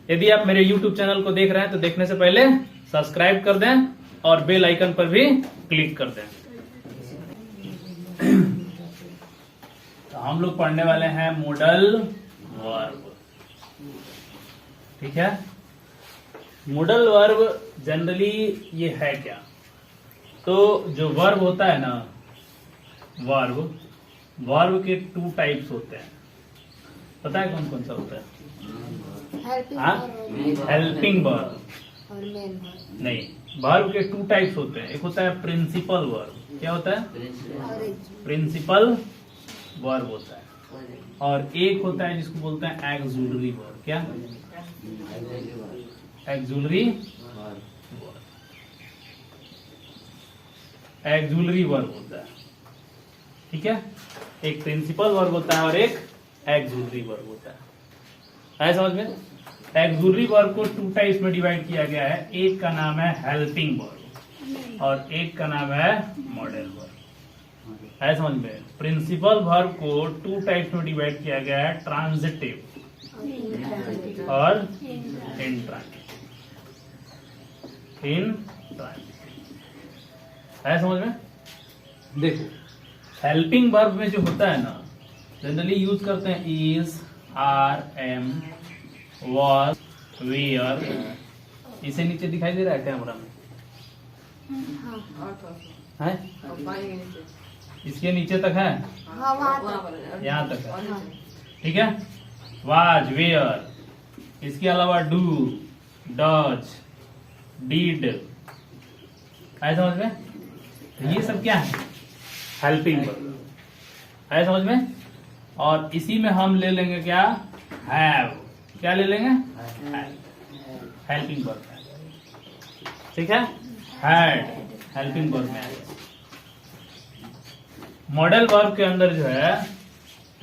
यदि आप मेरे YouTube चैनल को देख रहे हैं तो देखने से पहले सब्सक्राइब कर दें और बेल आइकन पर भी क्लिक कर दें। तो हम लोग पढ़ने वाले हैं मॉडल वर्ब। ठीक है, मॉडल वर्ब जनरली ये है क्या? तो जो वर्ब होता है ना, वर्ब के 2 टाइप्स होते हैं। पता है कौन कौन सा होता है? हेल्पिंग वर्ब और मेन वर्ब। नहीं, वर्ब के 2 टाइप्स होते हैं। एक होता है प्रिंसिपल वर्ब। क्या होता है? प्रिंसिपल वर्ब होता है। और एक होता है जिसको बोलते हैं एक्सुलरी वर्ब। क्या? एक्सुलरी वर्ब होता है। ठीक है, एक प्रिंसिपल वर्ब होता है और एक एक्सुलरी वर्ब होता है। है समझ में? एक्सुलरी वर्ब को 2 टाइप्स में डिवाइड किया गया है। एक का नाम है हेल्पिंग वर्ब और एक का नाम है मॉडल वर्ब। है समझ में? प्रिंसिपल वर्ब को 2 टाइप्स में डिवाइड किया गया है, ट्रांजिटिव और इंट्रांजिटिव। है समझ में? देखो, हेल्पिंग वर्ब में जो होता है ना, जनरली यूज करते हैं is, are, am, was, were. इसे नीचे दिखाई दे रहा है कैमरा में? है? इसके नीचे तक है, यहाँ तक है। ठीक है, वाज, वेयर, इसके अलावा डू, डज, डीड। है समझ में? ये सब क्या है? Helping verb. है समझ में? और इसी में हम ले लेंगे क्या? हैव। क्या ले लेंगे? Helping verb. ठीक है, हैड हेल्पिंग वर्ब में आएगा। मॉडल वर्ब के अंदर जो है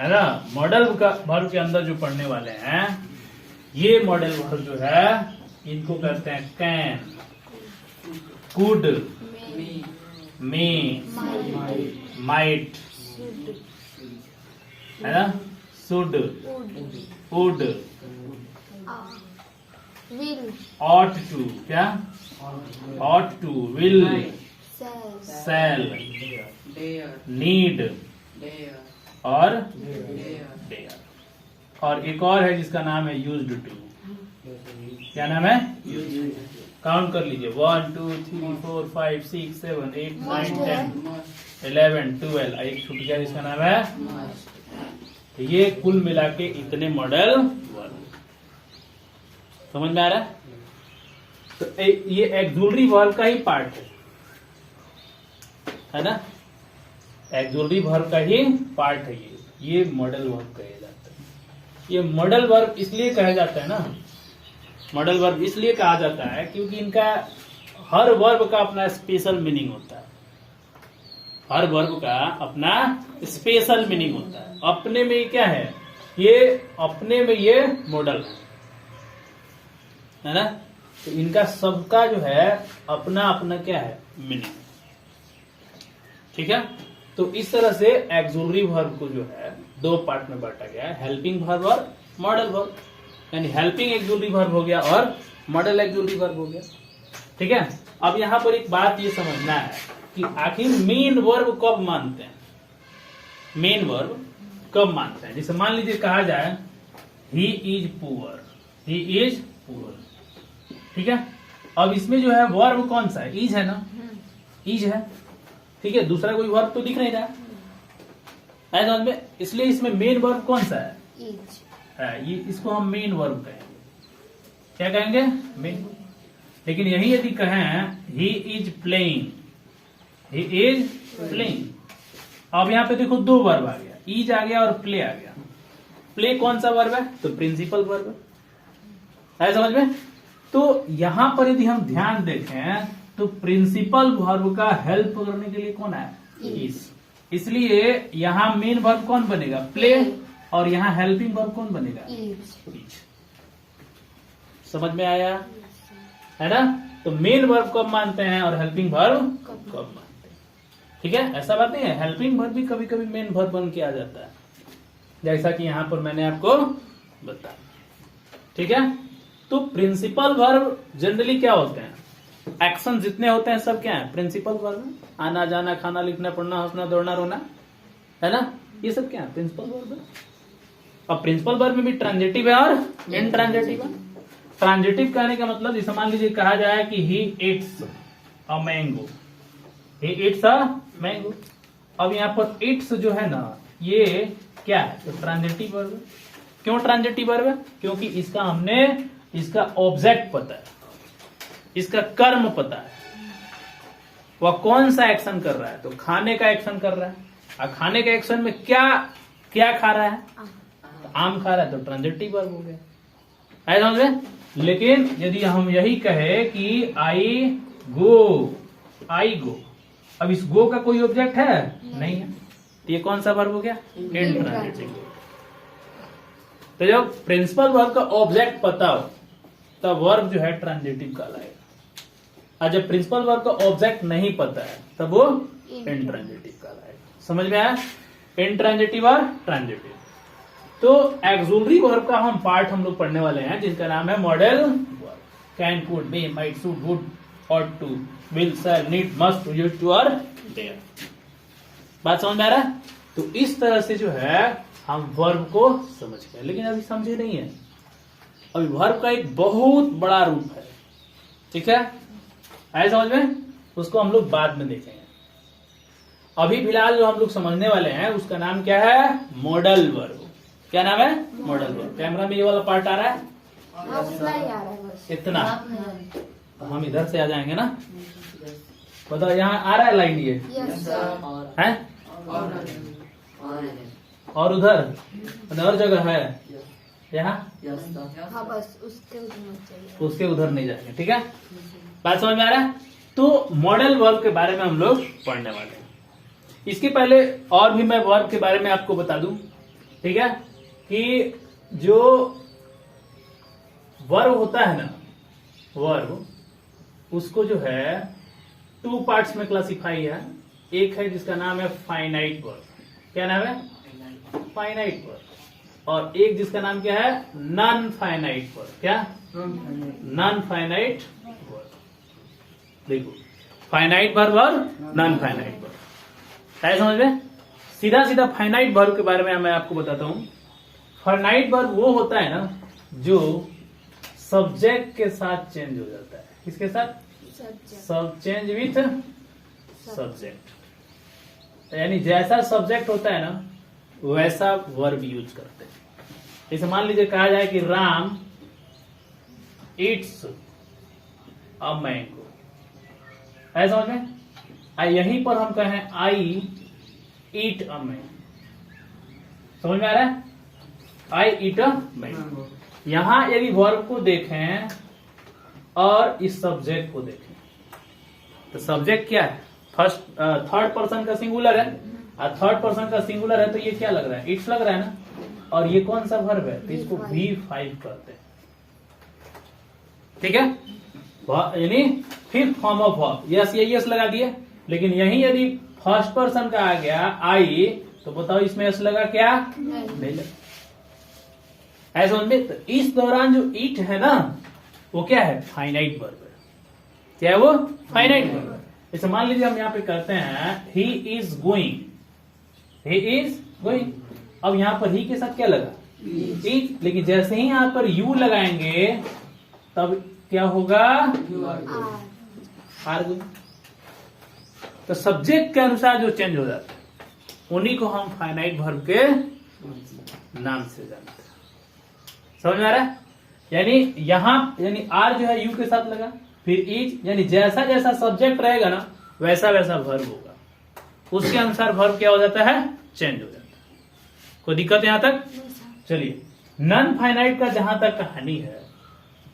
ना, मॉडल वर्ब के अंदर जो पढ़ने वाले हैं, ये मॉडल वर्ब जो है इनको कहते हैं कैन, कुड, मे, माइट, है ना, should, would, will, ought to। क्या? ought to, will, shall, need और dare। और एक और है जिसका नाम है used to। क्या नाम है? काउंट कर लीजिए, 1 2 3 4 5 6 7 8 9 10 11 12। एक छूट गया जिसका नाम है। तो ये कुल मिला के इतने मॉडल वर्ब। समझ में आ रहा है? तो ये एक्सुलरी वर्ब का ही पार्ट है ना, एक्सुलरी वर्ब का ही पार्ट है ये मॉडल वर्ब कहा जाता है। ये मॉडल वर्ब इसलिए कहा जाता है ना, मॉडल वर्ब इसलिए कहा जाता है क्योंकि इनका हर वर्ब का अपना स्पेशल मीनिंग होता है। हर वर्ब का अपना स्पेशल मीनिंग होता है। अपने में ये क्या है? ये अपने में ये मॉडल है ना। तो इनका सबका जो है अपना अपना क्या है? मीनिंग। ठीक है, तो इस तरह से एक्सुलरी वर्ब को जो है 2 पार्ट में बांटा गया है, हेल्पिंग वर्ब और मॉडल वर्ब। यानी हेल्पिंग एक्सुलरी वर्ब हो गया और मॉडल एक्सुलरी वर्ब हो गया। ठीक है, अब यहां पर एक बात ये समझना है कि आखिर मेन वर्ब कब मानते हैं? मेन वर्ब कब मानते हैं? जैसे मान लीजिए कहा जाए he is poor, he is poor. ठीक है, अब इसमें जो है वर्ब कौन सा है? इज है ना, इज है। ठीक है, दूसरा कोई वर्ब तो दिख नहीं रहा है समझ में? इसलिए इसमें मेन वर्ब कौन सा है? इज है। ये इसको हम मेन वर्ब कहेंगे। क्या कहेंगे? मेन। लेकिन यही यदि कहें he is playing, he is playing, अब यहाँ पे देखो 2 वर्ब आ गया, इज आ गया और प्ले आ गया। प्ले कौन सा वर्ब है? तो प्रिंसिपल वर्ब है समझ में? तो यहां पर यदि हम ध्यान देखें तो प्रिंसिपल वर्ब का हेल्प करने के लिए कौन है? इज। इसलिए यहां मेन वर्ब कौन बनेगा? प्ले। और यहां हेल्पिंग वर्ब कौन बनेगा? इज। समझ में आया है ना? तो मेन वर्ब कब मानते हैं और हेल्पिंग वर्ब कब मानते हैं? ठीक है, ऐसा बात नहीं है, हेल्पिंग वर्ब भी कभी कभी मेन वर्ब बन के आ जाता है, जैसा कि यहां पर मैंने आपको बताया। ठीक है, तो प्रिंसिपल वर्ब जनरली क्या होते हैं, एक्शन जितने होते हैं सब क्या है, प्रिंसिपल वर्ब। आना जाना, खाना, लिखना, पढ़ना, हंसना, दौड़ना, रोना, है ना, ये सब क्या है, प्रिंसिपल वर्ब है। अब प्रिंसिपल वर्ब में भी ट्रांजिटिव है और इंट्रांजिटिव है। ट्रांजिटिव कहने का मतलब जैसे मान लीजिए कहा जाए कि he it's a mango, he it's a mango. अब यहाँ पर इट्स जो है ना, ये क्या है, तो ट्रांजिटिव वर्ब है। क्यों ट्रांजिटिव वर्ब है, क्योंकि इसका हमने इसका ऑब्जेक्ट पता है, इसका कर्म पता है, वह कौन सा एक्शन कर रहा है, तो खाने का एक्शन कर रहा है। और खाने के एक्शन में क्या क्या खा रहा है, तो आम खा रहा है, तो ट्रांजिटिव वर्ब हो गया, समझ में। लेकिन यदि हम यही कहे कि आई गो, अब इस गो का कोई ऑब्जेक्ट है नहीं है, तो ये कौन सा वर्ब हो गया, इंट्रांजिटिव। तो जब प्रिंसिपल वर्ब का ऑब्जेक्ट पता हो तब वर्ब जो है ट्रांजिटिव कहलाएगा, और जब प्रिंसिपल वर्ब का ऑब्जेक्ट नहीं पता है तब वो इंट्रांजिटिव कहलाएगा। समझ में आया, इंट्रांजिटिव और ट्रांजिटिव। तो एक्सुलरी वर्ब का हम लोग पढ़ने वाले हैं जिनका नाम है modal verb. Can, could, may, might, should, would, ought to, will, shall, need, must, used to और dare। बात समझ में आ रहा है। तो इस तरह से जो है हम वर्ब को समझ गए, लेकिन अभी समझे नहीं है। अभी वर्ब का एक बहुत बड़ा रूप है, ठीक है, आए समझ में, उसको हम लोग बाद में देखेंगे। अभी फिलहाल जो हम लोग समझने वाले हैं उसका नाम क्या है, मॉडल वर्ब। क्या नाम है, मॉडल वर्ब। कैमरा में ये वाला पार्ट आ रहा है, इतना, हम इधर से आ जाएंगे ना, बताओ यहाँ आ रहा है लाइन, ये है और उधर और जगह है यहाँ, बस उसके उधर नहीं जाएंगे, ठीक है, बात समझ में आ रहा है। तो मॉडल वर्ब के बारे में हम लोग पढ़ने वाले हैं। इसके पहले और भी मैं वर्ब के बारे में आपको बता दूं, ठीक है, कि जो वर्ब होता है ना, वर्ब उसको जो है 2 पार्ट्स में क्लासिफाई है। एक है जिसका नाम है फाइनाइट वर्ब। क्या नाम है, फाइनाइट वर्ब। और एक जिसका नाम क्या है, नॉन फाइनाइट वर्ब। क्या, नॉन फाइनाइट वर्ब। देखो, फाइनाइट वर्ब और नॉन फाइनाइट वर्ब, क्या समझ में। सीधा सीधा फाइनाइट वर्ब के बारे में मैं आपको बताता हूं। फाइनाइट वर्ब वो होता है ना जो सब्जेक्ट के साथ चेंज हो जाता है। किसके साथ, सब चेंज विथ सब्जेक्ट, यानी जैसा सब्जेक्ट होता है ना वैसा वर्ब यूज करते हैं। जैसे मान लीजिए कहा जाए कि राम इट्स अ मैंगो, ऐसा समझ में। यहीं पर हम कहें आई ईट अ मैंगो, समझ में आ रहा है, आई ईट अ मैंगो। यहां यदि वर्ब को देखें और इस सब्जेक्ट को देखें तो सब्जेक्ट क्या है, थर्ड पर्सन का सिंगुलर है, और थर्ड पर्सन का सिंगुलर है तो ये क्या लग रहा है, इट्स लग रहा है ना। और ये कौन सा वर्ब है, तो इसको V5 कहते हैं, ठीक है, यानी fifth form of verb. Yes ये यस लगा दिए। लेकिन यही यदि फर्स्ट पर्सन का आ गया आई, तो बताओ इसमें यस लगा क्या, नहीं लगा, ऐसा समझ में। तो इस दौरान जो इट है ना वो क्या है, फाइनाइट वर्ब है। क्या है वो, फाइनाइट वर्ब है। जैसे मान लीजिए हम यहाँ पे करते हैं he is going, he is going. अब यहाँ पर ही के साथ क्या लगा, इज। लेकिन जैसे ही यहाँ पर यू लगाएंगे तब क्या होगा, आर गोइंग। तो सब्जेक्ट के अनुसार जो चेंज हो जाता है उन्हीं को हम फाइनाइट वर्ब के नाम से जानते हैं। समझ में आ रहा है। यानी यहां यानी आर जो है यू के साथ लगा, फिर इज, यानी जैसा जैसा सब्जेक्ट रहेगा ना वैसा वैसा वर्ब होगा, उसके अनुसार वर्ब क्या हो जाता है, चेंज हो जाता है। कोई दिक्कत यहां तक। चलिए, नॉन फाइनाइट का जहां तक कहानी है,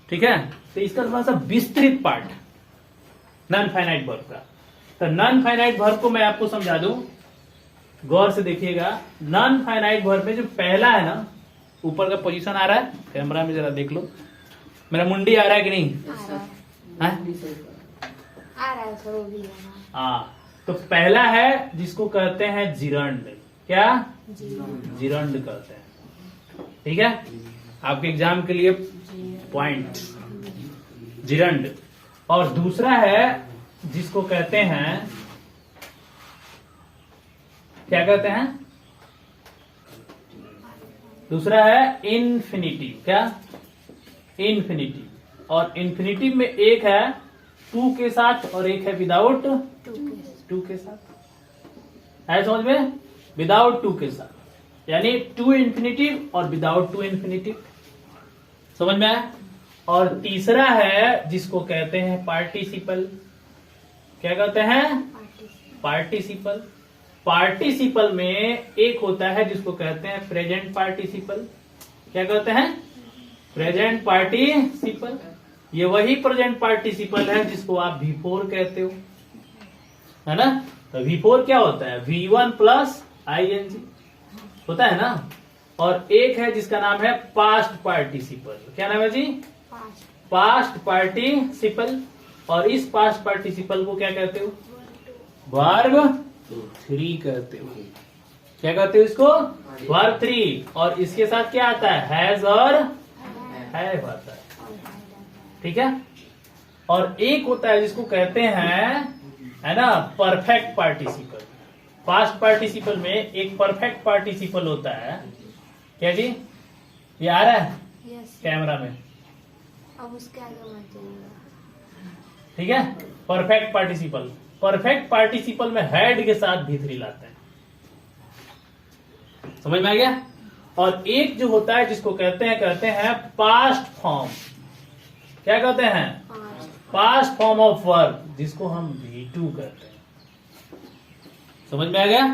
ठीक है, तो इसका थोड़ा सा विस्तृत पार्ट नॉन फाइनाइट वर्ब का। तो नॉन फाइनाइट वर्ब को मैं आपको समझा दूं, गौर से देखिएगा। नॉन फाइनाइट वर्ब में जो पहला है ना, ऊपर का पोजीशन आ रहा है, कैमरा में जरा देख लो, मेरा मुंडी आ रहा है कि नहीं, आ रहा है सर, वो भी है। हाँ, तो पहला है जिसको कहते हैं जिरंड। क्या, जिरंड कहते हैं, ठीक है। आपके एग्जाम के लिए पॉइंट, जिरंड। और दूसरा है जिसको कहते हैं, क्या कहते हैं, दूसरा है इन्फिनिटिव। क्या? इन्फिनिटिव। और इन्फिनिटिव में एक है टू के साथ और एक है विदाउट टू के साथ। है समझ में? विदाउट टू के साथ, यानी टू इन्फिनिटिव और विदाउट टू इन्फिनिटिव। समझ में आया? और तीसरा है जिसको कहते हैं पार्टिसिपल। क्या कहते हैं? पार्टिसिपल। पार्टिसिपल में एक होता है जिसको कहते हैं प्रेजेंट पार्टिसिपल। क्या कहते हैं? Present participle. ये वही प्रेजेंट पार्टिसिपल है जिसको आप V4 कहते हो, है ना? तो V4 क्या होता है? V1 प्लस ing होता है ना। और एक है जिसका नाम है पास्ट पार्टिसिपल। क्या नाम है जी? Past participle. और इस पास्ट पार्टिसिपल को क्या कहते हो? वर्ब 3 कहते हो। क्या कहते हो इसको? वर्ब 3। और इसके साथ क्या आता है? हैज और हैव आता है। ठीक है। और एक होता है जिसको कहते हैं, है ना, परफेक्ट पार्टिसिपल। पास्ट पार्टिसिपल में एक परफेक्ट पार्टिसिपल होता है। क्या जी? ये आ रहा है कैमरा में? अब उसके आगे मत जाइएगा। ठीक है। परफेक्ट पार्टिसिपल, परफेक्ट पार्टिसिपल में हेड के साथ V3 लाते हैं। समझ में आ गया? और एक जो होता है जिसको कहते हैं पास्ट फॉर्म। क्या कहते हैं? पास्ट फॉर्म ऑफ वर्ब, जिसको हम V2 कहते हैं। समझ में आ गया?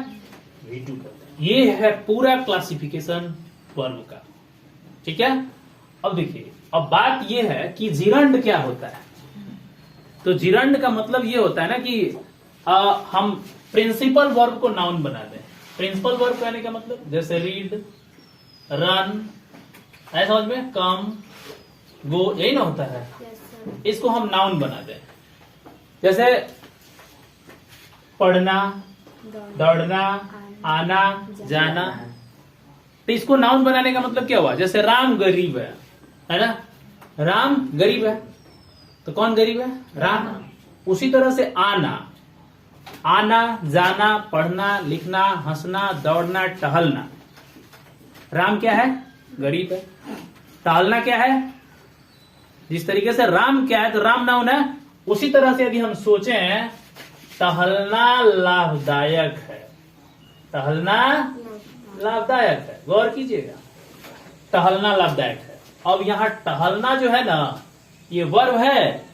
V2 कहते हैं। ये है पूरा क्लासिफिकेशन वर्ब का। ठीक है। अब देखिए, अब बात ये है कि जिरंड क्या होता है। तो जिरंड का मतलब ये होता है ना कि हम प्रिंसिपल वर्ब को नाउन बना दें। प्रिंसिपल वर्ब कहने का मतलब जैसे रीड, रन, ऐसा समझ में, कम, गो, यही ना होता है। इसको हम नाउन बना दें। जैसे पढ़ना, दौड़ना, आना, जाना। तो इसको नाउन बनाने का मतलब क्या हुआ? जैसे राम गरीब है ना? राम गरीब है, तो कौन गरीब है? राम। उसी तरह से आना, आना, जाना, पढ़ना, लिखना, हंसना, दौड़ना, टहलना। राम क्या है? गरीब है। टहलना क्या है? जिस तरीके से राम क्या है तो राम नाउन है, उसी तरह से यदि हम सोचें, टहलना लाभदायक है। टहलना लाभदायक है। गौर कीजिएगा, टहलना लाभदायक है। अब यहां टहलना जो है ना, ये वर्ब है,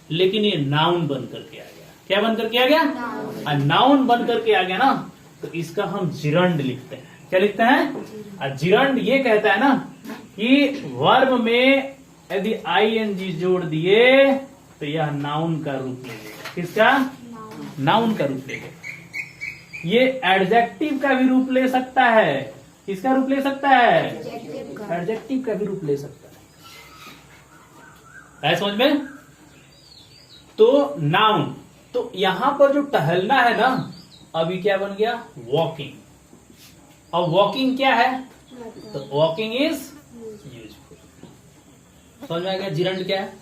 लेकिन ये नाउन बनकर के आ गया। क्या बनकर के आ गया? नाउन बनकर के आ गया ना, तो इसका हम जिरंड लिखते हैं। क्या लिखते हैं? जिरंड ये कहता है ना कि वर्ब में यदि ing जोड़ दिए तो यह नाउन का रूप ले लेगा। किसका? नाउन का रूप लेगा। ये एडजेक्टिव का भी रूप ले सकता है। किसका रूप ले सकता है? एडजेक्टिव का भी रूप ले सकता है। समझ में? तो नाउन। तो यहां पर जो टहलना है ना, अभी क्या बन गया? वॉकिंग। अब वॉकिंग क्या है? तो वॉकिंग इज यूजफुल। समझ में आ गया? जिरंड क्या है?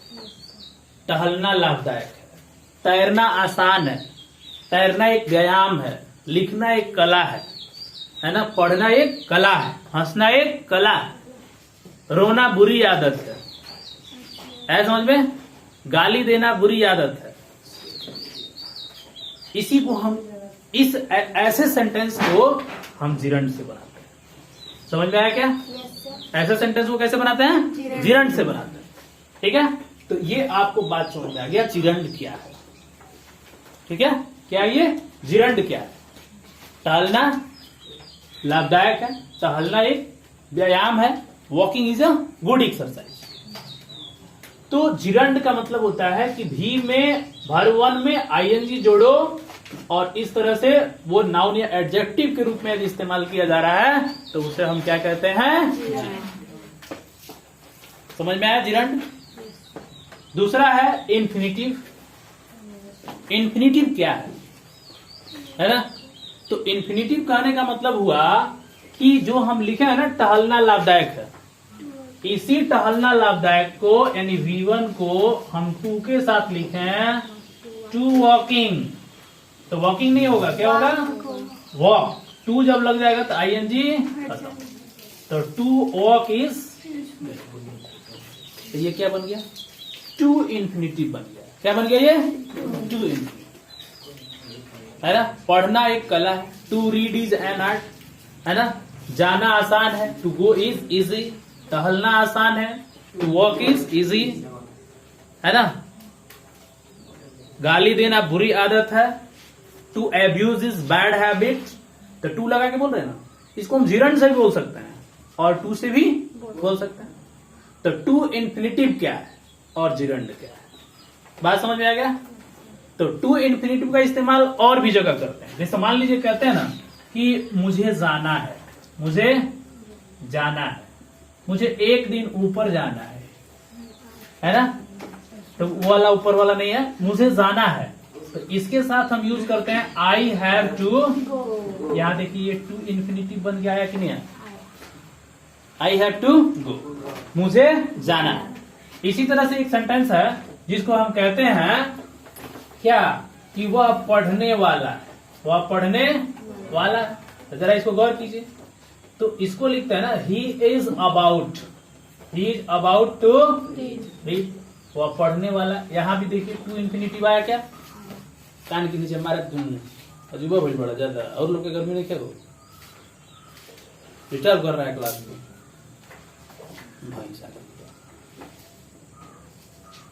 टहलना लाभदायक है, तैरना आसान है, तैरना एक व्यायाम है, लिखना एक कला है ना, पढ़ना एक कला है, हंसना एक कला है, रोना बुरी आदत है समझ में, गाली देना बुरी आदत है। इसी को हम इस ऐसे सेंटेंस को हम जिरंड से बनाते हैं। समझ में आया क्या? ऐसे सेंटेंस को कैसे बनाते हैं? जिरंड से बनाते हैं। ठीक है, तो ये आपको बात समझ में आ गया जिरंड क्या है। ठीक है, क्या ये जिरंड क्या है? टहलना लाभदायक है, टहलना एक व्यायाम है, walking is a good exercise. तो जिरंड का मतलब होता है कि भी में वर्ब वन में आईएनजी जोड़ो और इस तरह से वो नाउन या एडजेक्टिव के रूप में यदि इस्तेमाल किया जा रहा है तो उसे हम क्या कहते हैं? समझ में आया जिरंड? दूसरा है इन्फिनिटिव। इन्फिनिटिव क्या है ना? तो इन्फिनिटिव कहने का मतलब हुआ कि जो हम लिखे हैं ना, टहलना लाभदायक है, इसी टहलना लाभदायक को यानी V1 को हम टू के साथ लिखें टू वॉकिंग, तो वॉकिंग नहीं होगा, क्या होगा वॉक। टू जब लग जाएगा तो ING खत्म, तो टू वॉक इज, तो ये क्या बन गया, टू इन्फिनिटिव बन गया। क्या बन गया ये, टू इन्फिनिटिव, है ना। पढ़ना एक कला है, to read is an art, है ना। जाना आसान है, टू गो इज इजी, टहलना आसान है, टू वॉक इज इजी, है ना। गाली देना बुरी आदत है, to abuse is bad habit, तो टू लगा के बोल रहे हैं ना, इसको हम जिरंड से भी बोल सकते हैं और टू से भी बोल सकते हैं। तो टू इन्फिनिटिव क्या है और जिरंड क्या है, बात समझ में आ गया। तो टू इन्फिनिटिव का इस्तेमाल और भी जगह करते हैं, जैसे मान लीजिए कहते हैं ना कि मुझे जाना है, मुझे जाना है, मुझे एक दिन ऊपर जाना है ना, तो वो वाला ऊपर वाला नहीं है, मुझे जाना है, तो इसके साथ हम यूज करते हैं आई हैव टू। यहां देखिए ये टू इन्फिनिटिव बन गया है कि नहीं है, आई हैव टू गो, मुझे जाना है। इसी तरह से एक सेंटेंस है जिसको हम कहते हैं क्या, कि वह पढ़ने वाला है, वह पढ़ने वाला है। तो जरा इसको गौर कीजिए, तो इसको लिखते हैं ना he is about, he is about to read, वह पढ़ने वाला। यहां भी देखिए टू इन्फिनिटिव आया क्या, कान के नीचे मारा अजूबा भीड़ पड़ा ज्यादा, और लोग के घर में नहीं क्या हो, डिस्टर्ब कर रहा है क्लास में भाई साहब।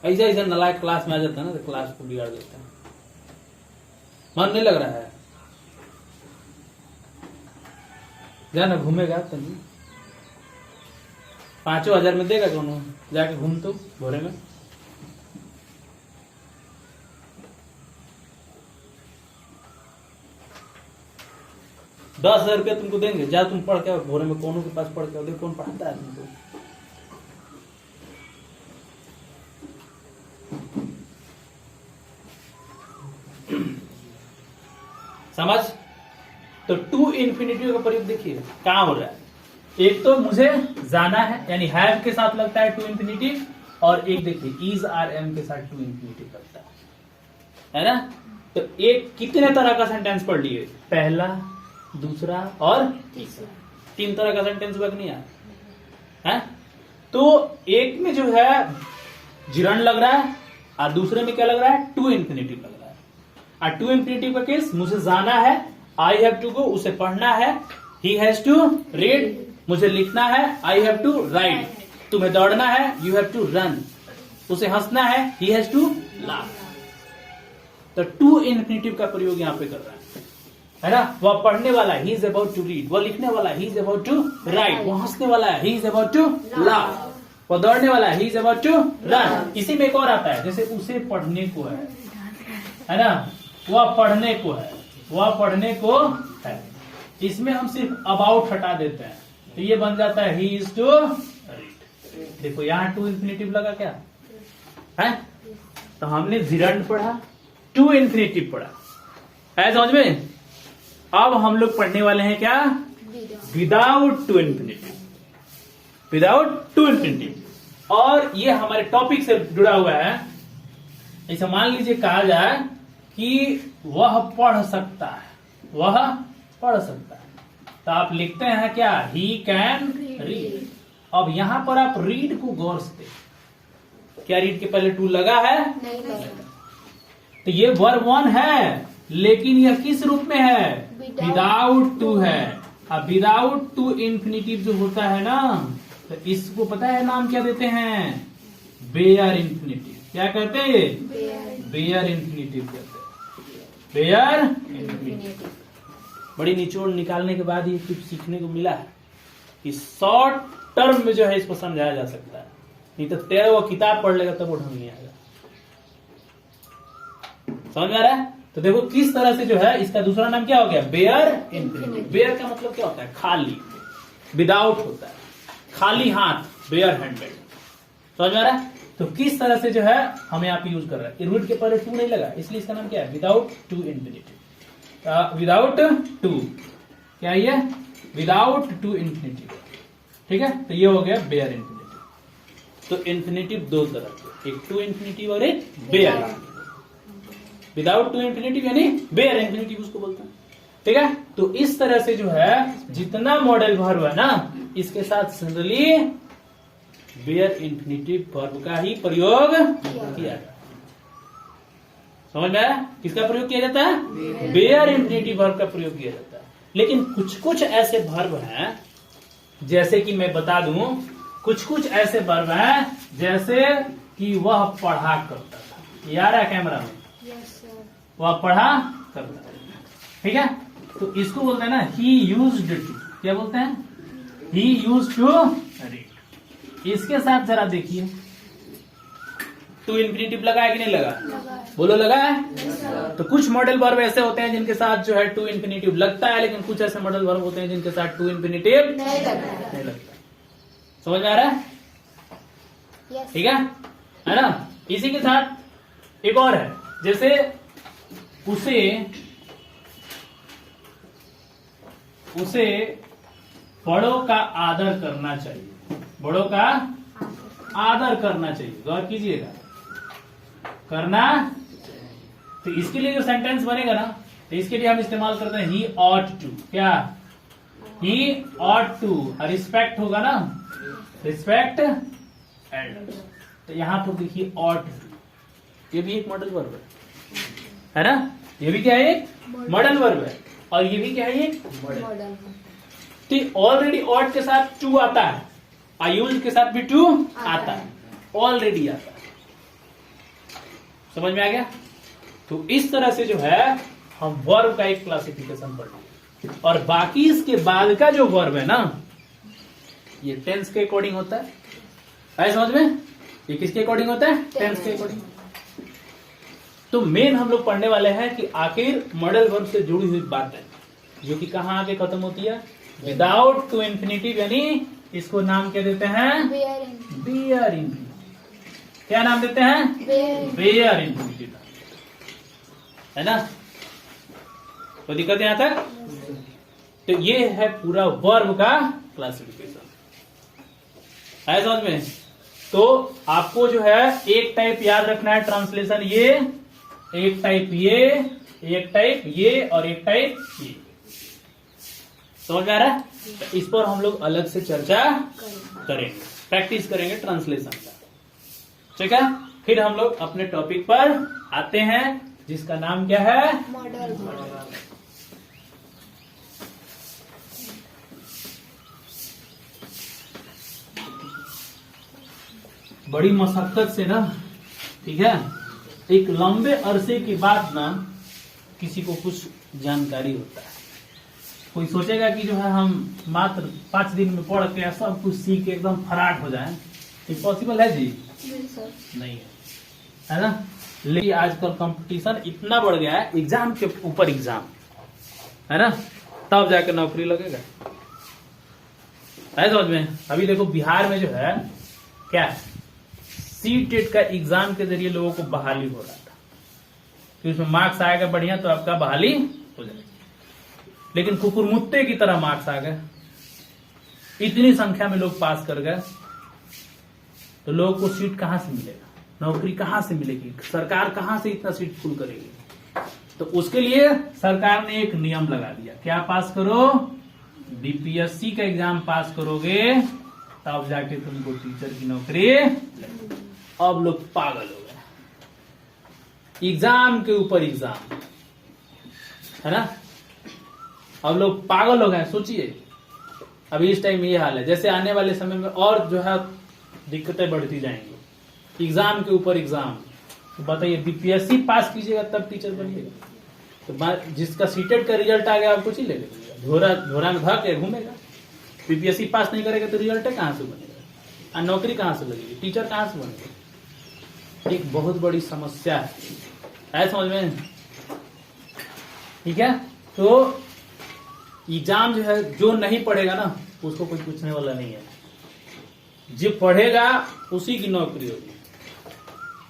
ऐसा ऐसा नालायक क्लास में आ जाता है ना, तो क्लास को बिगाड़ देता है। मन नहीं लग रहा है, जाना घूमेगा तो नहीं, 5,000 में देगा कौन, जाके घूम तो भोरे में। ₹10,000 तुमको देंगे, जा तुम पढ़ के भोरे में कौनों के पास पढ़ के, देखो कौन पढ़ाता है तुमको। समझ। तो टू इन्फिनिटिव का प्रयोग देखिए कहां हो रहा है, एक तो मुझे जाना है यानी हैव के साथ लगता है टू इन्फिनिटिव, और एक देखिए इज आर एम के साथ टू इन्फिनिटिव लगता है ना। तो एक कितने तरह का सेंटेंस पढ़ लिए, पहला, दूसरा और तीसरा, 3 तरह का सेंटेंस वर्क नहीं है। तो एक में जो है जिरंड लग रहा है और दूसरे में क्या लग रहा है, टू इन्फिनिटिव लग रहा है। और टू इन्फिनिटिव का केस, मुझे जाना है, आई हैव टू गो, उसे पढ़ना है, ही हैज टू रीड, मुझे लिखना है, आई हैव टू राइट, तुम्हें दौड़ना है, यू हैव टू रन, उसे हंसना है, ही हैज टू लाफ। तो टू इन्फिनिटिव का प्रयोग यहां पे कर रहा है ना। वह पढ़ने वाला he is about to read, वह लिखने वाला he is about to write, वह हंसने वाला he is about to laugh, वह दौड़ने वाला he is about to run. इसी में एक और आता है, जैसे उसे पढ़ने को है ना, वह पढ़ने को है, वह पढ़ने को है, इसमें हम सिर्फ अबाउट हटा देते हैं, तो ये बन जाता है ही इज टू रीड। देखो यहाँ टू इन्फिनिटिव लगा क्या है, तो हमने जिरंड पढ़ा, टू इन्फिनिटिव पढ़ा, है समझ में। अब हम लोग पढ़ने वाले हैं क्या, without to infinitive, without to infinitive. और ये हमारे टॉपिक से जुड़ा हुआ है। ऐसा मान लीजिए कहा जाए कि वह पढ़ सकता है, वह पढ़ सकता है, तो आप लिखते हैं क्या, ही कैन रीड। अब यहां पर आप रीड को गौर से देखिए, क्या रीड के पहले टू लगा है, नहीं लगा। तो ये वर्ब 1 है, लेकिन यह किस रूप में है, विदाउट टू है। अब विदाउट टू इन्फिनिटिव जो होता है ना, तो इसको पता है नाम क्या देते हैं, बेयर इन्फिनिटिव। क्या कहते हैं, बेयर इन्फिनिटिव कहते हैं, बेयर इन्फिनिटिव। बड़ी निचोड़ निकालने के बाद ये कुछ सीखने को मिला है कि शॉर्ट टर्म में जो है इसको समझाया जा सकता है, नहीं तो तेरा वो किताब पढ़ लेगा तब वो ढंग नहीं आएगा। समझ में आ रहा है। तो देखो किस तरह से जो है, इसका दूसरा नाम क्या हो गया, बेयर इन्फिनिटिव। बेयर का मतलब क्या होता है, खाली, विदाउट होता है, खाली हाथ, बेयर हैंडेड। समझ में आ रहा है। तो किस तरह से जो है हमें यहाँ पे यूज कर रहा है, रूट के पहले टू नहीं लगा, इसलिए इसका नाम क्या है, without to infinitive. Without to क्या ये, विदाउट टू इन्फिनिटिव, ठीक है। तो ये हो गया बेयर इन्फिनिटिव। तो इन्फिनेटिव दो तरह के, एक टू इन्फिनेटिव और एक बेयर। विदाउट टू इन्फिनेटिव यानी बेयर इन्फिनेटिव उसको बोलते हैं। ठीक है, तो इस तरह से जो है जितना मॉडल वर्ब है ना, इसके साथ जनरली बेयर इन्फिनेटिव वर्ब का ही प्रयोग किया जाता है। समझ में आया? किसका प्रयोग किया जाता है? बेयर इन्फिनेटिव वर्ब का प्रयोग किया जाता है। लेकिन कुछ कुछ ऐसे वर्ब हैं, जैसे कि मैं बता दूं, कुछ कुछ ऐसे वर्ब हैं जैसे कि वह पढ़ा करता था। यार है कैमरा में, यस सर। वह पढ़ा करता था। ठीक है, तो इसको बोलते हैं ना ही यूज्ड टू। क्या बोलते हैं? He used to read. इसके साथ जरा देखिए, टू इन्फिनेटिव लगा है कि नहीं लगा? बोलो लगा है। तो कुछ मॉडल वर्ब ऐसे होते हैं जिनके साथ जो है टू इन्फिनेटिव लगता है, लेकिन कुछ ऐसे मॉडल वर्ब होते हैं जिनके साथ टू इन्फिनेटिव नहीं लगता। नहीं लगता। समझ में आ रहा है? यस। ठीक है ना? इसी के साथ एक और है, जैसे उसे बड़ों का आदर करना चाहिए। बड़ों का आदर करना चाहिए। गौर कीजिएगा, करना। तो इसके लिए जो सेंटेंस बनेगा ना, तो इसके लिए हम इस्तेमाल करते हैं ही ऑट टू। क्या? ही ऑट टू। रिस्पेक्ट होगा ना, रिस्पेक्ट एल्डर्स। तो यहां पर देखिए ऑट टू, ये भी एक मॉडल वर्ब है ना? ये भी क्या है? एक मॉडल वर्ब है। और ये भी क्या है? एक मॉडल। तो ऑलरेडी ऑट के साथ टू आता है, आयुज के साथ भी टू आता है, ऑलरेडी आता है। समझ में आ गया? तो इस तरह से जो है हम वर्ब का एक क्लासिफिकेशन पढ़ेंगे। और बाकी इसके बाद का जो वर्ब है ना, ये टेंस के अकॉर्डिंग होता है। आए समझ में? ये किसके अकॉर्डिंग होता है? टेंस के अकॉर्डिंग। तो मेन हम लोग पढ़ने वाले हैं कि आखिर मॉडल वर्ब से जुड़ी हुई बात है, जो कि कहां आके खत्म होती है? विदाउट टू इन्फिनेटिव, यानी इसको नाम क्या देते हैं? Bare infinitive. क्या नाम देते हैं? बेयर इन्फिनेटिव, है ना? कोई दिक्कत यहां तक? तो ये है पूरा वर्ब का क्लासिफिकेशन। है समझ में? तो आपको जो है एक टाइप याद रखना है, ट्रांसलेशन ये, एक टाइप ये, एक टाइप ये और एक टाइप ये। समझ में आ रहा है? तो इस पर हम लोग अलग से चर्चा करेंगे, प्रैक्टिस करेंगे ट्रांसलेशन का। ठीक है, फिर हम लोग अपने टॉपिक पर आते हैं, जिसका नाम क्या है? मॉडल। बड़ी मशक्कत से ना, ठीक है, एक लंबे अरसे के बाद ना किसी को कुछ जानकारी होता है। कोई सोचेगा कि जो है हम मात्र 5 दिन में पढ़ के सब कुछ सीख के एकदम फराट हो जाएं, ये पॉसिबल है जी? नहीं है ना? लेकिन आजकल कंपटीशन इतना बढ़ गया है, एग्जाम के ऊपर एग्जाम, है ना? तब जाकर नौकरी लगेगा। है समझ में? अभी देखो बिहार में जो है क्या है, सीटेट का एग्जाम के जरिए लोगों को बहाली हो रहा था कि उसमें मार्क्स आएगा बढ़िया तो आपका बहाली हो जाएगी। लेकिन कुकुरमुत्ते की तरह मार्क्स आ गए, इतनी संख्या में लोग पास कर गए, तो लोगों को सीट कहां से मिलेगा? नौकरी कहां से मिलेगी? सरकार कहां से इतना सीट फुल करेगी? तो उसके लिए सरकार ने एक नियम लगा दिया। क्या पास करो? बीपीएससी का एग्जाम पास करोगे तब जाके तुमको टीचर की नौकरी। अब लोग पागल हो गए, एग्जाम के ऊपर एग्जाम, है ना? अब लोग पागल हो गए। सोचिए अभी इस टाइम ये हाल है, जैसे आने वाले समय में और जो है दिक्कतें बढ़ती जाएंगी, एग्जाम के ऊपर एग्जाम। तो बताइए, बीपीएससी पास कीजिएगा तब टीचर बनिएगा, तो जिसका सीटेट का रिजल्ट आ गया आप कुछ ही ले लीजिएगा, झोरा में धर के घूमेगा। बीपीएससी पास नहीं करेगा तो रिजल्ट कहां से बनेगा और नौकरी कहां से लगेगी? टीचर कहां से बनेगा? एक बहुत बड़ी समस्या है समझ में? ठीक है, तो एग्जाम जो है, जो नहीं पढ़ेगा ना उसको कोई पूछने वाला नहीं है, जो पढ़ेगा उसी की नौकरी होगी।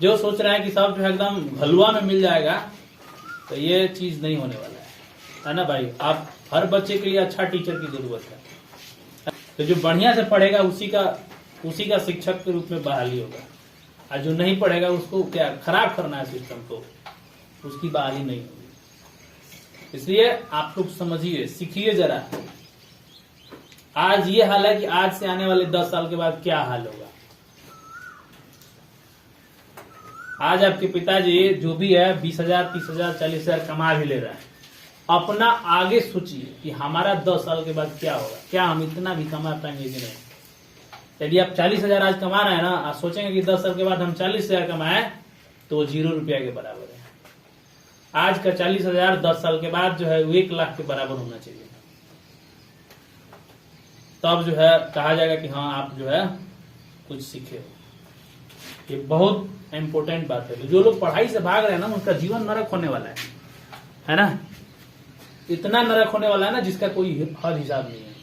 जो सोच रहा है कि सब जो है एकदम हलवा में मिल जाएगा, तो ये चीज नहीं होने वाला है ना भाई? आप हर बच्चे के लिए अच्छा टीचर की जरूरत है, तो जो बढ़िया से पढ़ेगा उसी का उसी का शिक्षक के रूप में बहाली होगा। और जो नहीं पढ़ेगा उसको क्या खराब करना है सिस्टम को, उसकी बहाली नहीं होगी। इसलिए आप लोग समझिए, सीखिए जरा। आज ये हाल है कि आज से आने वाले 10 साल के बाद क्या हाल होगा। आज आपके पिताजी जो भी है 20,000, 30,000, 40,000 कमा भी ले रहा है। अपना आगे सोचिए कि हमारा 10 साल के बाद क्या होगा, क्या हम इतना भी कमा पाएंगे कि नहीं। यदि आप 40,000 आज कमा रहे हैं ना, आप सोचेंगे कि 10 साल के बाद हम 40,000 कमाए तो 0 रुपया के बराबर है। आज का 40,000 10 साल के बाद जो है वो 1 लाख के बराबर होना चाहिए। तब जो है कहा जाएगा कि हाँ आप जो है कुछ सीखे हो। ये बहुत इंपॉर्टेंट बात है। जो लोग पढ़ाई से भाग रहे हैं ना, उनका जीवन नरक होने वाला है ना। इतना नरक होने वाला है ना जिसका कोई हद हिसाब नहीं है।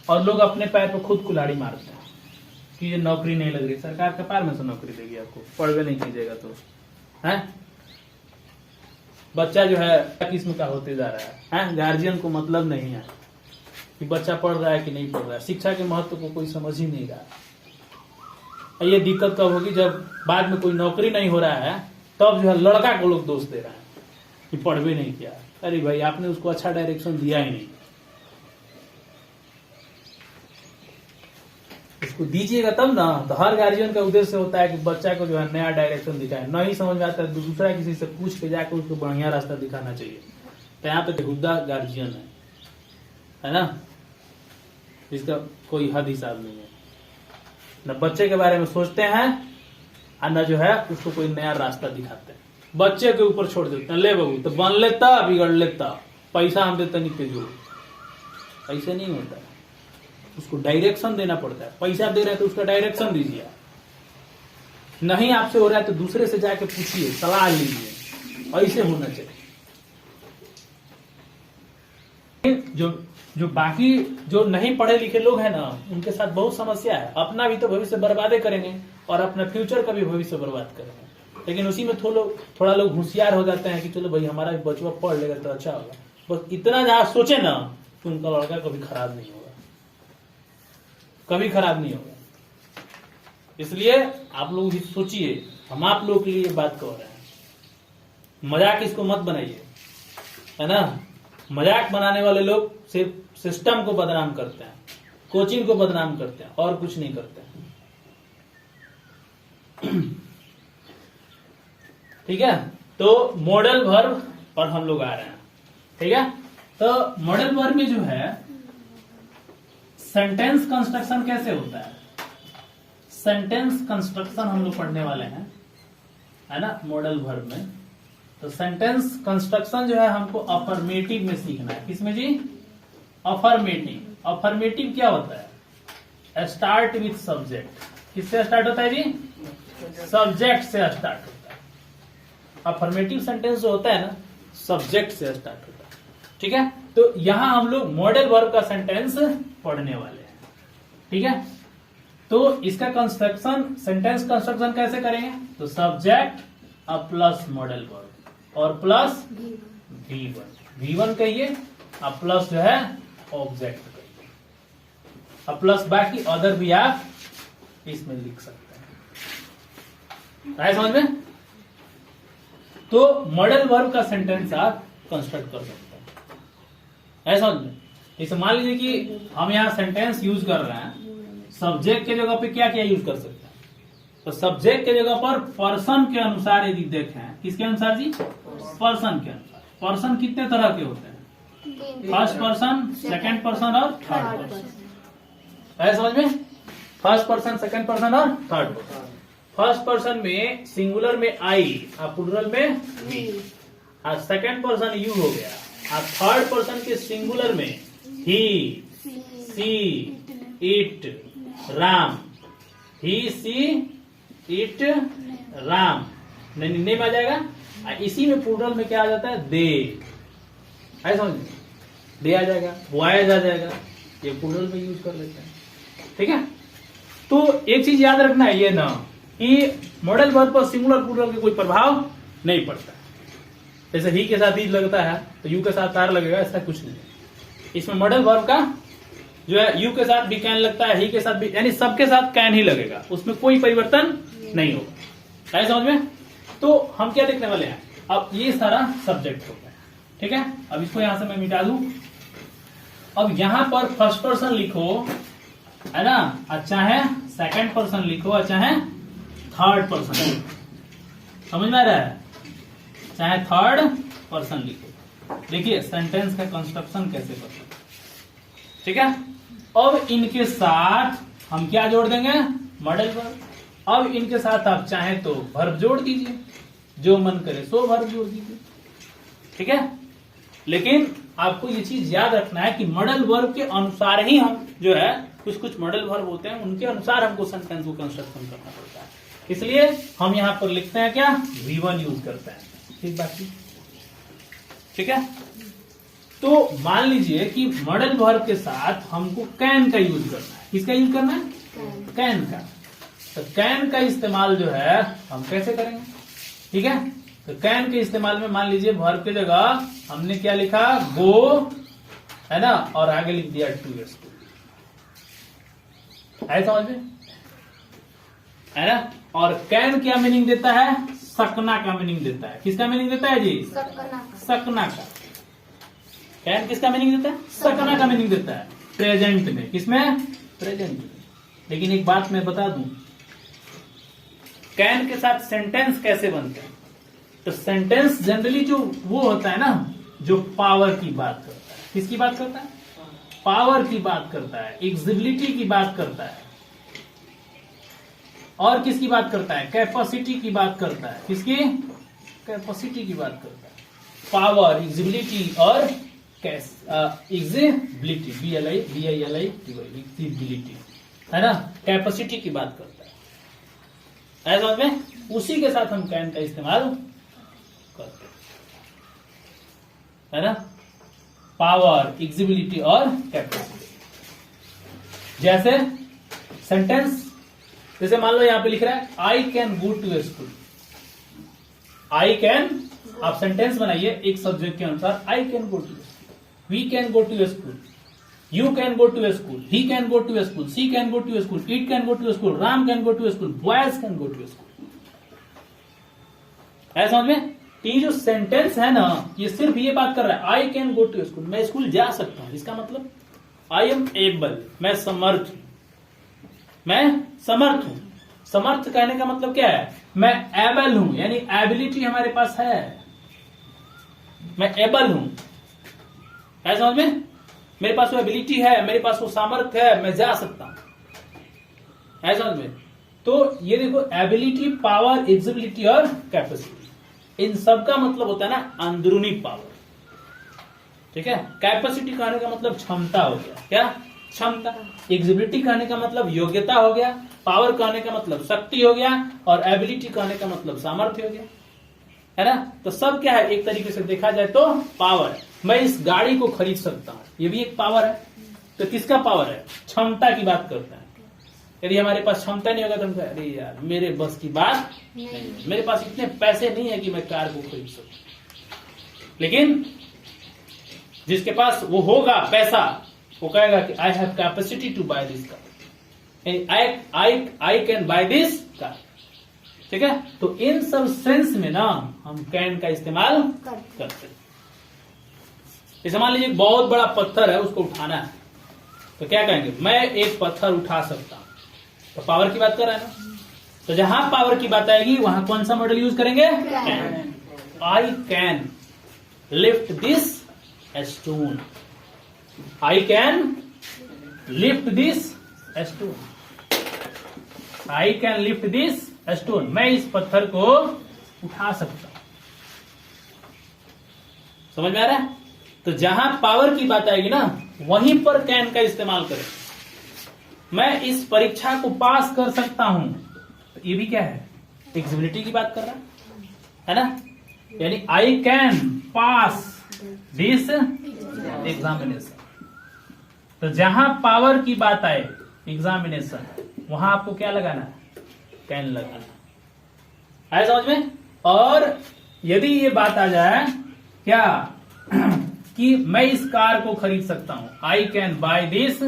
और लोग अपने पैर पर खुद कुल्हाड़ी मारते हैं कि ये नौकरी नहीं लग रही। सरकार के पैर में से नौकरी देगी आपको, पढ़वे नहीं कीजिएगा तो है। बच्चा जो है किस्म का होते जा रहा है। गार्जियन को मतलब नहीं है कि बच्चा पढ़ रहा है कि नहीं पढ़ रहा है। शिक्षा के महत्व को कोई समझ ही नहीं रहा। ये दिक्कत कब होगी, जब बाद में कोई नौकरी नहीं हो रहा है, तब जो है लड़का को लोग दोष दे रहा है कि पढ़वे नहीं किया। अरे भाई आपने उसको अच्छा डायरेक्शन दिया ही नहीं। उसको दीजिएगा तब ना। तो हर गार्जियन का उद्देश्य होता है कि बच्चा को जो है नया डायरेक्शन दिखाए। नहीं समझ में आता है तो दूसरा किसी से पूछ के जाकर उसको बढ़िया रास्ता दिखाना चाहिए। तो यहाँ पे बेहुदा गार्जियन है ना, जिसका कोई हद हिसाब नहीं है। न बच्चे के बारे में सोचते हैं और न जो है उसको कोई नया रास्ता दिखाते हैं। बच्चे के ऊपर छोड़ देते हैं, ले बबू तो बन लेता, बिगड़ लेता, पैसा हम देते नहीं तेजो। ऐसे नहीं होता है। उसको डायरेक्शन देना पड़ता है। पैसा दे रहे हैं तो उसका डायरेक्शन दीजिए। नहीं आपसे हो रहा है तो दूसरे से जाके पूछिए, सलाह लीजिए। ऐसे होना चाहिए। जो बाकी जो नहीं पढ़े लिखे लोग हैं ना, उनके साथ बहुत समस्या है। अपना भी तो भविष्य बर्बादे करेंगे और अपना फ्यूचर का भी भविष्य बर्बाद करेंगे। लेकिन उसी में थोड़ा लोग होशियार हो जाते हैं कि चलो भाई हमारा बचवा पढ़ लेगा तो अच्छा होगा। बस इतना जहां सोचे ना तो उनका लड़का कभी खराब नहीं होगा, कभी खराब नहीं होगा। इसलिए आप लोग भी सोचिए। हम आप लोगों के लिए ये बात कर रहे हैं। मजाक इसको मत बनाइए, है ना। मजाक बनाने वाले लोग सिर्फ सिस्टम को बदनाम करते हैं, कोचिंग को बदनाम करते हैं, और कुछ नहीं करते हैं। ठीक है। तो मॉडल वर्ब पर हम लोग आ रहे हैं। ठीक है। तो मॉडल वर्ब में जो है सेंटेंस कंस्ट्रक्शन कैसे होता है, सेंटेंस कंस्ट्रक्शन हम लोग पढ़ने वाले हैं, है ना, मॉडल वर्ब में। तो सेंटेंस कंस्ट्रक्शन जो है हमको अफर्मेटिव में सीखना है। किसमें जी? अफर्मेटिव। अफर्मेटिव क्या होता है? Start with subject. किससे स्टार्ट होता है जी? सब्जेक्ट से स्टार्ट होता है। अफर्मेटिव सेंटेंस जो होता है ना, सब्जेक्ट से स्टार्ट होता है। ठीक है। तो यहां हम लोग मॉडल वर्ब का सेंटेंस पढ़ने वाले हैं। ठीक है। तो इसका कंस्ट्रक्शन, सेंटेंस कंस्ट्रक्शन कैसे करेंगे? तो सब्जेक्ट अब प्लस मॉडल वर्ब और प्लस V1। V1 कहिए, अब प्लस जो है ऑब्जेक्ट कहिए, अब प्लस बाकी अदर भी आप इसमें लिख सकते हैं। आए समझ में? तो मॉडल वर्ब का सेंटेंस आप कंस्ट्रक्ट कर सकते हैं। ऐसा समझ में? इसे मान लीजिए कि हम यहाँ सेंटेंस यूज कर रहे हैं, सब्जेक्ट के जगह पे क्या क्या यूज कर सकते हैं? तो सब्जेक्ट के जगह पर पर्सन के अनुसार यदि देखें, किसके अनुसार जी? पर्सन के अनुसार। पर्सन कितने तरह के होते हैं? फर्स्ट पर्सन, सेकंड पर्सन और थर्ड पर्सन। है समझ में? फर्स्ट पर्सन, सेकंड पर्सन और थर्ड पर्सन। फर्स्ट पर्सन में सिंगुलर में आई और प्लुरल में वी, और सेकंड पर्सन यू हो गया, और थर्ड पर्सन के सिंगुलर में he, she, it, Ram. He, she, it, Ram. Name आ जाएगा। इसी में प्लुरल में क्या आ जाता है? दे। है समझ? दे आ जाएगा, बॉयज आ जाएगा। ये प्लुरल में यूज कर लेते हैं। ठीक है। तो एक चीज याद रखना है ये ना, कि मॉडल वर्ब पर सिंगुलर प्लुरल के कोई प्रभाव नहीं पड़ता। जैसे ही के साथ ही लगता है तो यू के साथ आर लगेगा, ऐसा कुछ नहीं। इसमें मॉडल वर्ब का जो है यू के साथ भी कैन लगता है, ही के साथ भी, यानी सबके साथ कैन ही लगेगा, उसमें कोई परिवर्तन नहीं होगा। है समझ में? तो हम क्या लिखने वाले हैं, अब ये सारा सब्जेक्ट हो गया, ठीक है। अब इसको यहां से मैं मिटा दूं। अब यहां पर फर्स्ट पर्सन लिखो, है ना, अच्छा है सेकंड पर्सन लिखो, अच्छा है थर्ड पर्सन, समझ में आ रहा है, चाहे थर्ड पर्सन लिखो। देखिए सेंटेंस का कंस्ट्रक्शन कैसे करते हैं, ठीक है। अब इनके साथ हम क्या जोड़ देंगे, मॉडल वर्ब। अब इनके साथ आप चाहें तो वर्ब जोड़ दीजिए, जो मन करे सो वर्ब जोड़ दीजिए, ठीक है। लेकिन आपको ये चीज याद रखना है कि मॉडल वर्ब के अनुसार ही हम जो है, कुछ कुछ मॉडल वर्ब होते हैं उनके अनुसार हमको सेंटेंस को कंस्ट्रक्शन करना पड़ता है, इसलिए हम यहां पर लिखते हैं क्या, V1 यूज करते हैं, ठीक बात, ठीक है। तो मान लीजिए कि मॉडल वर्ब के साथ हमको कैन का यूज करना है, किसका यूज करना है, कैन का। तो कैन का इस्तेमाल जो है हम कैसे करेंगे, ठीक है। तो कैन के इस्तेमाल में मान लीजिए वर्ब की जगह हमने क्या लिखा, गो, है ना, और आगे लिख दिया टू स्कूल, है समझ में, है ना। और कैन क्या मीनिंग देता है, सकना का मीनिंग देता है, किसका मीनिंग देता है जी, सकना का। कैन किसका मीनिंग देता है, सकना का मीनिंग देता है, प्रेजेंट में, किसमें, प्रेजेंट में। लेकिन एक बात मैं बता दूं, कैन के साथ सेंटेंस कैसे बनते हैं, तो सेंटेंस जनरली जो वो होता है ना, जो पावर की बात करता है, किसकी बात करता है, पावर की बात करता है, एग्जिबिलिटी की बात करता है, और किसकी बात करता है, कैपेसिटी की बात करता है, किसकी, कैपेसिटी की बात करता है, पावर, एग्जिबिलिटी और एग्जिबिलिटी, एग्जिबिलिटी, है ना, कैपेसिटी की बात करता है, समझ में। उसी के साथ हम कैन का इस्तेमाल करते हैं, है ना, पावर, एग्जिबिलिटी और कैपेसिटी। जैसे सेंटेंस, जैसे मान लो यहां पे लिख रहा है I can go to school, I can, आप सेंटेंस बनाइए एक सब्जेक्ट के अनुसार, I can go to school, we can go to school, you can go to school, he can go to school, she can go to school, it can go to school, Ram can go to school, boys can go to school. है समझ में? ये जो sentence है ना, ये सिर्फ ये बात कर रहा है I can go to school, मैं स्कूल जा सकता हूं, इसका मतलब आई एम एबल, मैं समर्थ हूं, मैं समर्थ हूं। समर्थ कहने का मतलब क्या है, मैं एबल हूं, यानी एबिलिटी हमारे पास है, मैं एबल हूं, है समझ में, मेरे पास वो एबिलिटी है, मेरे पास वो सामर्थ्य है, मैं जा सकता हूं, है समझ में। तो ये देखो एबिलिटी, पावर, एग्जिबिलिटी और कैपेसिटी, इन सब का मतलब होता है ना अंदरूनी पावर, ठीक है। कैपेसिटी कहने का मतलब क्षमता हो गया, क्या, क्षमता। एग्जिबिलिटी कहने का मतलब योग्यता हो गया, पावर कहने का मतलब शक्ति हो गया, और एबिलिटी कहने का मतलब सामर्थ्य हो गया, है ना। तो सब क्या है, एक तरीके से देखा जाए तो पावर। मैं इस गाड़ी को खरीद सकता हूं, ये भी एक पावर है। तो किसका पावर है, क्षमता की बात करता है। यदि हमारे पास क्षमता नहीं होगा तो हम कहें अरे यार मेरे बस की बात नहीं, मेरे पास इतने पैसे नहीं है कि मैं कार को खरीद सकूं। लेकिन जिसके पास वो होगा पैसा, वो कहेगा कि I have capacity to buy this car, I can buy this car, ठीक है। तो इन सब सेंस में ना हम कैन का इस्तेमाल करते हैं। जैसे मान लीजिए बहुत बड़ा पत्थर है, उसको उठाना है, तो क्या कहेंगे, मैं एक पत्थर उठा सकता हूं, तो पावर की बात कर रहा है ना। तो जहां पावर की बात आएगी वहां कौन सा मॉडल यूज करेंगे, I can lift this stone, I can lift this stone, I can lift this stone, मैं इस पत्थर को उठा सकता हूं। समझ में आ रहा है? तो जहां पावर की बात आएगी ना वहीं पर कैन का इस्तेमाल करें। मैं इस परीक्षा को पास कर सकता हूं, तो ये भी क्या है, एग्जिबिलिटी की बात कर रहा है ना, यानी I can pass this examination. तो जहां पावर की बात आए, एग्जामिनेशन, वहां आपको क्या लगाना है, कैन लगाना है, समझ में। और यदि ये बात आ जाए क्या कि मैं इस कार को खरीद सकता हूं, आई कैन बाय दिस।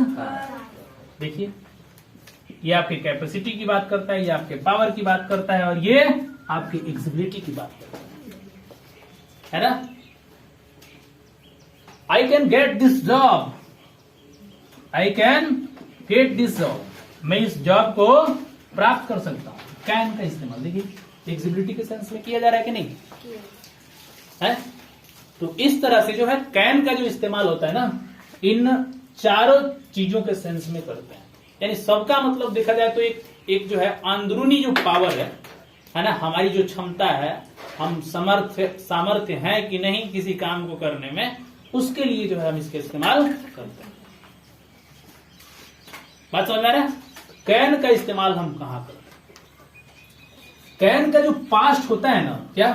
देखिए, ये आपके कैपेसिटी की बात करता है, ये आपके पावर की बात करता है, और ये आपकी एग्जिबिलिटी की बात करता है ना। I can get this job, I can get this job, मैं इस जॉब को प्राप्त कर सकता हूं। कैन का इस्तेमाल देखिए एग्जिबिलिटी के सेंस में किया जा रहा है कि नहीं है। तो इस तरह से जो है कैन का जो इस्तेमाल होता है ना, इन चारों चीजों के सेंस में करते हैं। यानी सबका मतलब देखा जाए तो एक जो है अंदरूनी जो पावर है ना, हमारी जो क्षमता है, हम सामर्थ्य है कि नहीं किसी काम को करने में, उसके लिए जो है हम इसका इस्तेमाल करते हैं। बात समझ में आ रहा है। कैन का इस्तेमाल हम कहां करते हैं? कैन का जो पास्ट होता है ना, क्या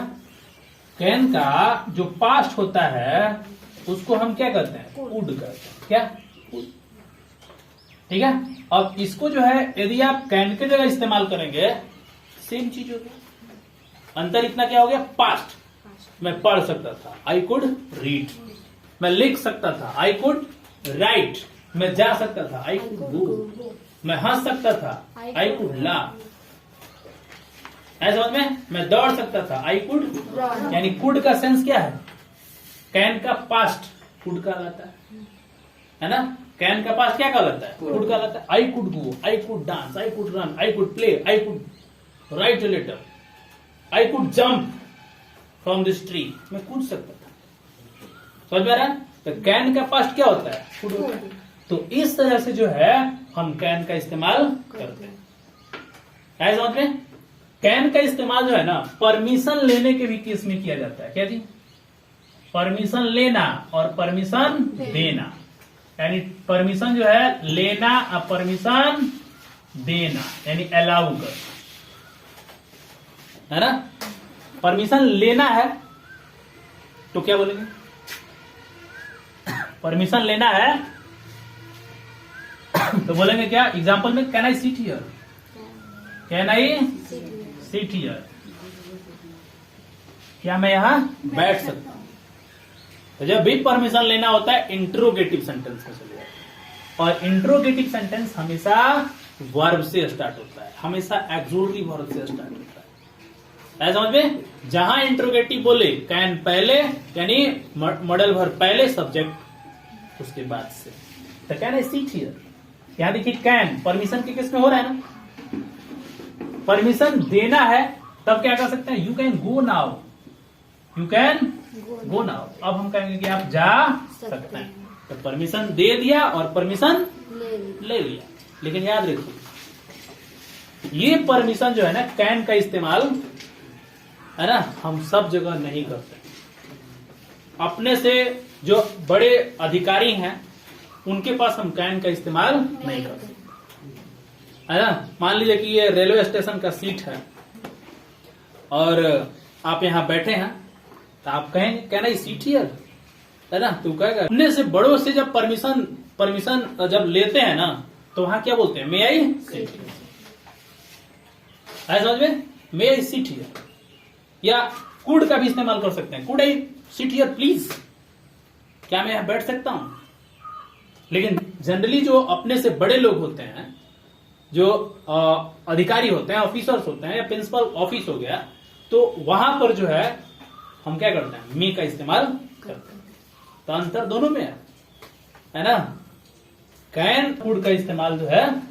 कैन का जो पास्ट होता है उसको हम क्या करते हैं? कुड करते हैं। क्या? ठीक है। अब इसको जो है यदि आप कैन के जगह इस्तेमाल करेंगे, सेम चीज होगी। अंतर इतना क्या हो गया? पास्ट मैं पढ़ सकता था, आई कुड रीड। मैं लिख सकता था, आई कुड राइट। मैं जा सकता था, आई कुड गो। मैं हंस सकता था, आई कुड लाफ। ऐसा समझ में? मैं दौड़ सकता था, आई कुड। यानी कुड का सेंस क्या है? कैन का पास्ट कुड का लाता है ना। कैन का पास्ट क्या कहलाता है? कुड का लाता है। I could go, I could dance, I could run, I could play, I could write a letter, I could jump from this tree. मैं कूद सकता था। समझ में आ रहा है? तो कैन का पास्ट क्या होता है? कुड होता है। तो इस तरह से जो है हम कैन का इस्तेमाल करते हैं। है समझ में? कैन का इस्तेमाल जो है ना, परमिशन लेने के भी केस में किया जाता है। क्या जी? परमिशन लेना और परमिशन देना। यानी परमिशन जो है लेना और परमिशन देना, यानी अलाउ कर, है ना। परमिशन लेना है तो क्या बोलेंगे? परमिशन लेना है तो बोलेंगे क्या? एग्जाम्पल में can I sit here, can I sit here, क्या मैं यहां बैठ सकता हूं? तो जब भी परमिशन लेना होता है इंट्रोगेटिव सेंटेंस में चले जाए। और इंट्रोगेटिव सेंटेंस हमेशा वर्ब से स्टार्ट होता है, हमेशा एक्सक्लूसिव वर्ब से स्टार्ट होता है। ऐसा समझ में? जहां इंट्रोगेटिव बोले कैन पहले, यानी मॉडल वर्ब पहले, सब्जेक्ट उसके बाद से। तो कैन आई सिट हियर, यहां देखिए कैन परमिशन के केस में हो रहा है ना। परमिशन देना है तब क्या कर सकते हैं? You can go now, you can go now. अब हम कहेंगे कि आप जा सकते हैं। तो परमिशन दे दिया और परमिशन ले लिया। लेकिन याद रखिए, ये परमिशन जो है ना, कैन का इस्तेमाल है ना, हम सब जगह नहीं करते। अपने से जो बड़े अधिकारी हैं उनके पास हम कैन का इस्तेमाल नहीं करते, है ना। मान लीजिए कि ये रेलवे स्टेशन का सीट है और आप यहां बैठे हैं, तो आप कहेंगे कैन आई सीट हियर, है ना। तो कहेगा, अपने से बड़ों से जब परमिशन जब लेते हैं ना, तो वहां क्या बोलते हैं? मे आई सीट हियर। समझ में? मे आई सीट हियर। या कुड का भी इस्तेमाल कर सकते हैं, could I seat here please, क्या मैं यहां बैठ सकता हूं? लेकिन जनरली जो अपने से बड़े लोग होते हैं, जो अधिकारी होते हैं, ऑफिसर्स होते हैं, या प्रिंसिपल ऑफिस हो गया, तो वहां पर जो है हम क्या करते हैं? मे का इस्तेमाल करते हैं। तो अंतर दोनों में है ना। कैन कुड का इस्तेमाल जो है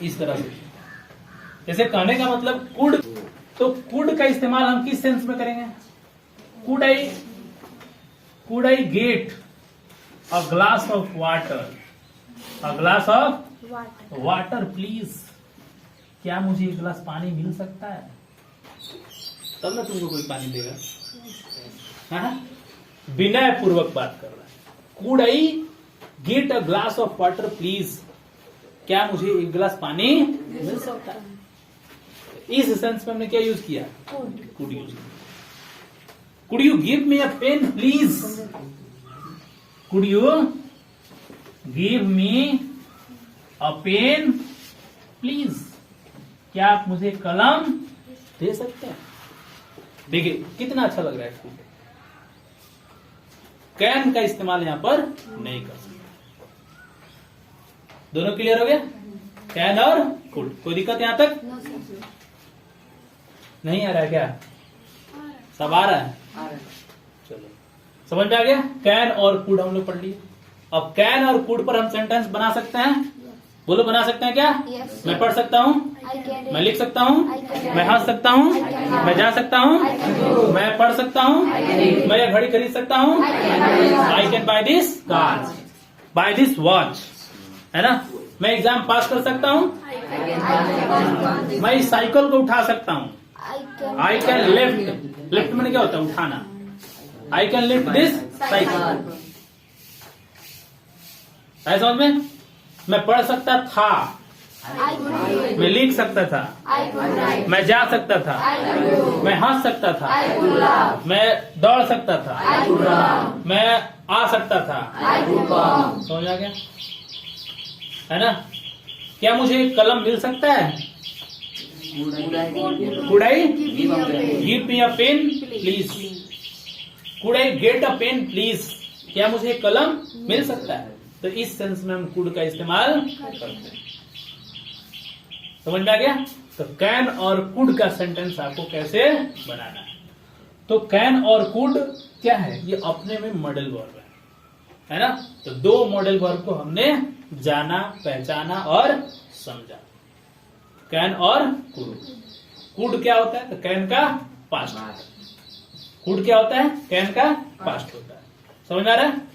इस तरह से, जैसे कहने का मतलब कुड, तो कुड का इस्तेमाल हम किस सेंस में करेंगे? Could I get a glass of water, a glass of water please, क्या मुझे एक गिलास पानी मिल सकता है? तब ना तुमको कोई पानी देगा। विनय पूर्वक बात कर रहा है। Could I get a glass of water please, क्या मुझे एक गिलास पानी मिल सकता है? इस सेंस में हमने क्या यूज किया? कुड यूज किया। Could you give me a pen please, could you give me a pen please, क्या आप मुझे कलम दे सकते हैं? देखिए कितना अच्छा लग रहा है। कैन का इस्तेमाल यहां पर नहीं कर सकते। दोनों क्लियर हो गया? कैन और कुड। कोई दिक्कत यहां तक नो सर। नहीं आ रहा है क्या? सब आ रहा है? चलो समझ में आ गया? कैन और कुड हम लोग पढ़ लिए। अब कैन और कुड पर हम सेंटेंस बना सकते हैं। बोलो, बना सकते हैं क्या? Yes. मैं पढ़ सकता हूँ, I can मैं लिख सकता हूँ, I can मैं हंस सकता हूँ, मैं जा सकता हूँ, मैं पढ़ सकता हूँ, मैं यह घड़ी खरीद सकता हूँ। I can buy this car, buy this watch, है ना? मैं एग्जाम पास कर सकता हूँ, मैं इस साइकिल को उठा सकता हूँ। आई कैन लिफ्ट, लिफ्ट में क्या होता है? उठाना। I can lift this cycle. है समझ में? मैं पढ़ सकता था, मैं लिख सकता था, मैं जा सकता था, मैं हंस सकता था, मैं दौड़ सकता था, मैं आ सकता था। समझ आ गया? है ना? क्या मुझे कलम मिल सकता है? Could I give me a pen please? Could I get a pen please? क्या मुझे कलम मिल सकता है? तो इस सेंस में हम कुड का इस्तेमाल करते हैं। समझ में आ गया? तो कैन और कुड का सेंटेंस आपको कैसे बनाना है। तो कैन और कुड क्या है? ये अपने में मॉडल वर्ब है ना? तो दो मॉडल वर्ब को हमने जाना, पहचाना और समझा। कैन और कुड। कुड क्या होता है? तो कैन का पास्ट। कुड क्या होता है? कैन का पास्ट होता है। समझ में आ रहा है?